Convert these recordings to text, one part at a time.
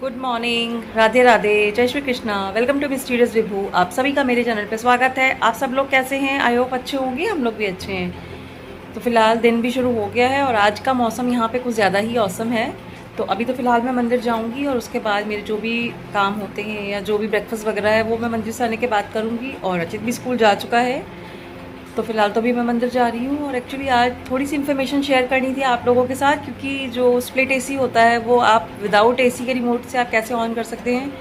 Good morning, Radhe Radhe, जय Shri Krishna. Welcome to mysterious Vibhu. आप सभी का मेरे चैनल पे स्वागत है। आप सब लोग कैसे हैं? आई होप अच्छे होंगे, हम लोग भी अच्छे हैं। तो फिलहाल दिन भी शुरू हो गया है और आज का मौसम यहाँ पे कुछ ज़्यादा ही औसम है। तो अभी तो फ़िलहाल मैं मंदिर जाऊँगी और उसके बाद मेरे जो भी काम होते हैं या जो भी ब्रेकफास्ट वगैरह है वो मैं मंदिर से आने के बाद करूँगी। और अचित भी स्कूल जा चुका है, तो फ़िलहाल तो अभी मैं मंदिर जा रही हूँ। और एक्चुअली आज थोड़ी सी इन्फॉर्मेशन शेयर करनी थी आप लोगों के साथ, क्योंकि जो स्प्लिट एसी होता है वो आप विदाउट एसी के रिमोट से आप कैसे ऑन कर सकते हैं।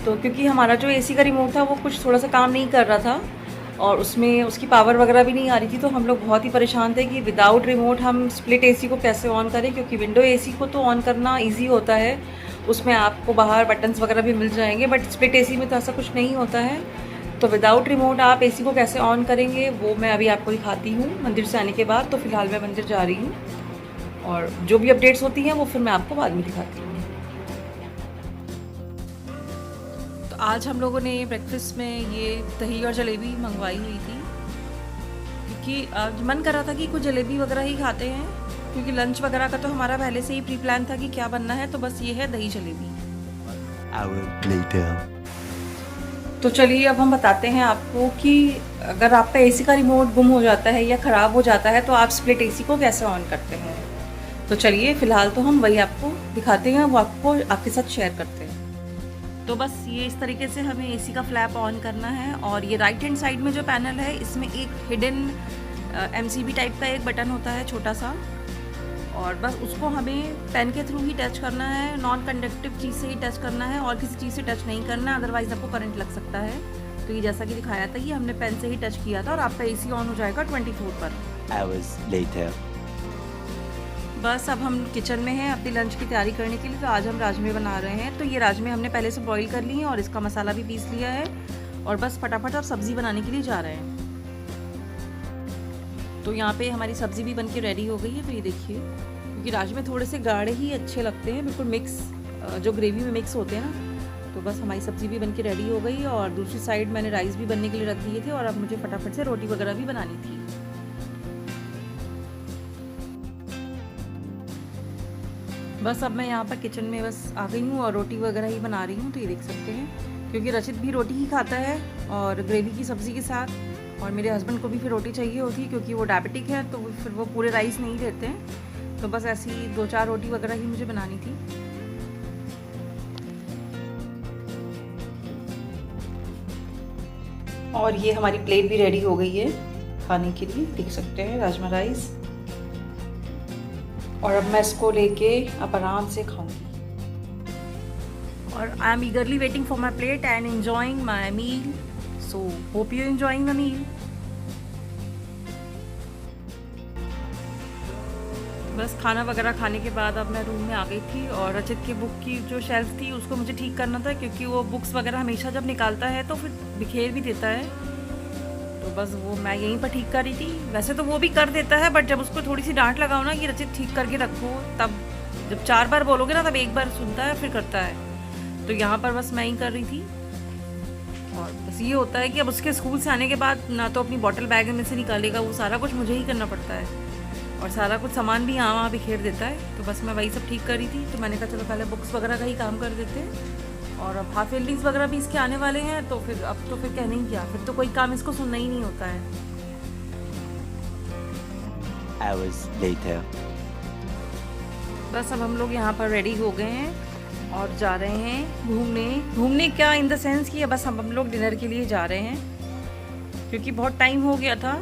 तो क्योंकि हमारा जो एसी का रिमोट था वो कुछ थोड़ा सा काम नहीं कर रहा था और उसमें उसकी पावर वगैरह भी नहीं आ रही थी, तो हम लोग बहुत ही परेशान थे कि विदाउट रिमोट हम स्प्लिट एसी को कैसे ऑन करें। क्योंकि विंडो एसी को तो ऑन करना ईजी होता है, उसमें आपको बाहर बटन्स वगैरह भी मिल जाएंगे, बट स्प्लिट एसी में तो ऐसा कुछ नहीं होता है। तो विदाउट रिमोट आप एसी को कैसे ऑन करेंगे वो मैं अभी आपको दिखाती हूँ मंदिर से आने के बाद। तो फिलहाल मैं मंदिर जा रही हूँ और जो भी अपडेट्स होती हैं वो फिर मैं आपको बाद में दिखाती हूँ। तो आज हम लोगों ने ब्रेकफास्ट में ये दही और जलेबी मंगवाई हुई थी, क्योंकि आज मन कर रहा था कि कुछ जलेबी वगैरह ही खाते हैं, क्योंकि लंच वगैरह का तो हमारा पहले से ही प्री प्लान था कि क्या बनना है। तो बस ये है दही जलेबी। तो चलिए अब हम बताते हैं आपको कि अगर आपका एसी का रिमोट गुम हो जाता है या ख़राब हो जाता है तो आप स्प्लिट एसी को कैसे ऑन करते हैं। तो चलिए फ़िलहाल तो हम वही आपको दिखाते हैं, वो आपको आपके साथ शेयर करते हैं। तो बस ये इस तरीके से हमें एसी का फ्लैप ऑन करना है। और ये राइट हैंड साइड में जो पैनल है इसमें एक हिडन एमसीबी टाइप का एक बटन होता है छोटा सा, और बस उसको हमें पेन के थ्रू ही टच करना है, नॉन कंडक्टिव चीज़ से ही टच करना है और किसी चीज़ से टच नहीं करना, अदरवाइज़ आपको करंट लग सकता है। तो ये जैसा कि दिखाया था, ये हमने पेन से ही टच किया था और आपका एसी ऑन हो जाएगा 24 पर। बस अब हम किचन में हैं अपनी लंच की तैयारी करने के लिए। तो आज हम राजमे बना रहे हैं। तो ये राजमे हमने पहले से बॉईल कर लिए हैं और इसका मसाला भी पीस लिया है और बस फटाफट अब सब्ज़ी बनाने के लिए जा रहे हैं। तो यहाँ पे हमारी सब्ज़ी भी बनके रेडी हो गई है। तो ये देखिए, क्योंकि राजमे थोड़े से गाढ़े ही अच्छे लगते हैं, बिल्कुल मिक्स जो ग्रेवी में मिक्स होते हैं ना। तो बस हमारी सब्ज़ी भी बनके रेडी हो गई और दूसरी साइड मैंने राइस भी बनने के लिए रख दिए थे और अब मुझे फटाफट से रोटी वगैरह भी बनानी थी। बस अब मैं यहाँ पर किचन में बस आ गई हूँ और रोटी वगैरह ही बना रही हूँ। तो ये देख सकते हैं, क्योंकि रचित भी रोटी ही खाता है और ग्रेवी की सब्ज़ी के साथ, और मेरे हस्बैंड को भी फिर रोटी चाहिए होती है क्योंकि वो डायबिटिक है, तो फिर वो पूरे राइस नहीं लेते हैं। तो बस ऐसी 2-4 रोटी वगैरह ही मुझे बनानी थी। और ये हमारी प्लेट भी रेडी हो गई है खाने के लिए, देख सकते हैं राजमा राइस। और अब मैं इसको लेके अब आराम से खाऊंगी। और I am eagerly waiting for my plate and enjoying my meal. So hope you enjoying the meal. बस खाना वगैरह खाने के बाद अब मैं रूम में आ गई थी और रचित की बुक की जो शेल्फ थी उसको मुझे ठीक करना था, क्योंकि वो बुक्स वगैरह हमेशा जब निकालता है तो फिर बिखेर भी देता है। तो बस वो मैं यहीं पर ठीक कर रही थी। वैसे तो वो भी कर देता है, बट जब उसको थोड़ी सी डांट लगाओ ना कि रचित ठीक करके रखो, तब जब 4 बार बोलोगे ना तब 1 बार सुनता है फिर करता है। तो यहाँ पर बस मैं ही कर रही थी। और बस ये होता है कि अब उसके स्कूल से आने के बाद ना तो अपनी बॉटल बैग में से निकालेगा, वो सारा कुछ मुझे ही करना पड़ता है और सारा कुछ सामान भी यहाँ वहाँ बिखेर देता है। तो बस मैं वही सब ठीक कर रही थी। तो मैंने कहा चलो पहले बुक्स वगैरह का ही काम कर देते हैं, और अब हाफ एल्डीज वगैरह भी इसके आने वाले हैं। तो फिर अब तो फिर कहने ही क्या, फिर तो कोई काम इसको सुनना ही नहीं होता है। बस अब हम लोग यहाँ पर रेडी हो गए हैं और जा रहे हैं घूमने। घूमने क्या, इन द सेंस कि बस हम लोग डिनर के लिए जा रहे हैं, क्योंकि बहुत टाइम हो गया था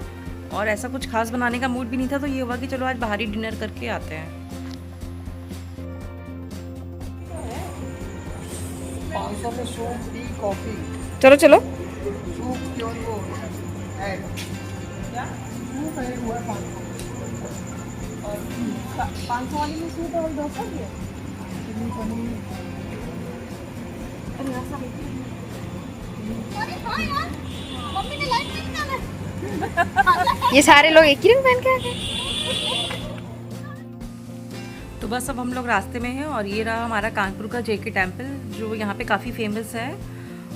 और ऐसा कुछ खास बनाने का मूड भी नहीं था। तो ये हुआ कि चलो आज बाहर ही डिनर करके आते हैं। 500 में सूप, टी, कॉफी। चलो चलो। सूप केवल वो है, क्या सूप है वो है 500 और 500 वाली में सूप है और डोसा भी है। चिली पनीर। अरे ऐसा अरे हाँ यार, मम्मी ने लाइट नहीं डाला। ये सारे लोग एक ही रंग पहन के आ गए। तो बस अब हम लोग रास्ते में हैं और ये रहा हमारा कानपुर का जेके टेम्पल, जो यहाँ पे काफ़ी फेमस है।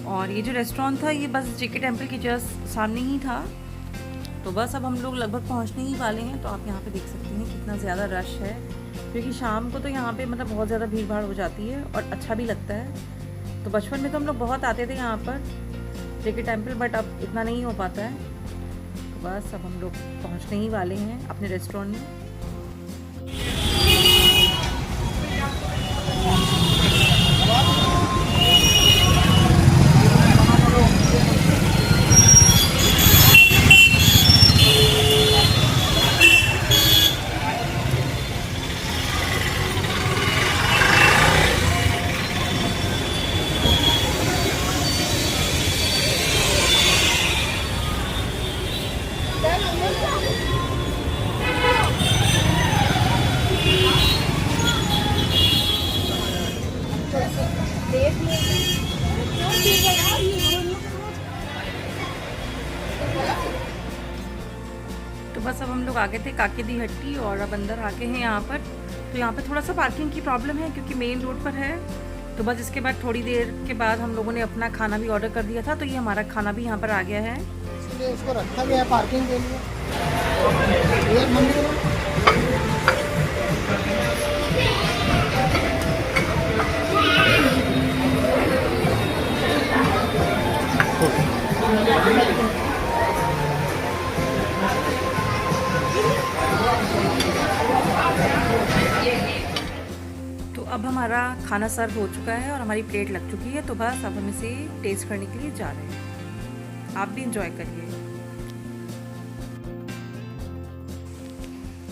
और ये जो रेस्टोरेंट था ये बस जेके टेम्पल के जस्ट सामने ही था। तो बस अब हम लोग लगभग पहुँचने ही वाले हैं। तो आप यहाँ पे देख सकते हैं कितना ज़्यादा रश है। क्योंकि शाम को तो यहाँ पे मतलब बहुत ज़्यादा भीड़ भाड़ हो जाती है और अच्छा भी लगता है। तो बचपन में तो हम लोग बहुत आते थे यहाँ पर जेके टेम्पल, बट अब इतना नहीं हो पाता है। तो बस अब हम लोग पहुँचने ही वाले हैं अपने रेस्टोरेंट में। तो बस अब हम लोग आगे थे काके दी हट्टी और अब अंदर आके हैं यहाँ पर। तो यहाँ पर थोड़ा सा पार्किंग की प्रॉब्लम है क्योंकि मेन रोड पर है। तो बस इसके बाद थोड़ी देर के बाद हम लोगों ने अपना खाना भी ऑर्डर कर दिया था, तो ये हमारा खाना भी यहाँ पर आ गया है। इसलिए इसको रखा गया है पार्किंग के लिए। ये मंदिर तो अब हमारा खाना सर्व हो चुका है और हमारी प्लेट लग चुकी है। तो बस अब हम इसे टेस्ट करने के लिए जा रहे हैं। आप भी इंजॉय करिए।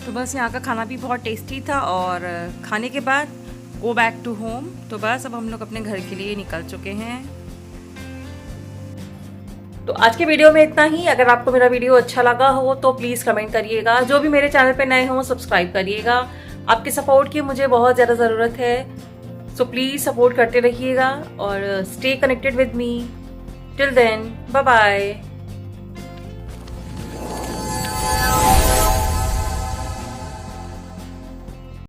तो बस यहाँ का खाना भी बहुत टेस्टी था और खाने के बाद गो बैक टू होम। तो बस अब हम लोग अपने घर के लिए निकल चुके हैं। तो आज के वीडियो में इतना ही। अगर आपको मेरा वीडियो अच्छा लगा हो तो प्लीज़ कमेंट करिएगा। जो भी मेरे चैनल पे नए हो सब्सक्राइब करिएगा। आपके सपोर्ट की मुझे बहुत ज़्यादा ज़रूरत है। सो प्लीज़ सपोर्ट करते रहिएगा और stay connected with me. Till then, bye bye.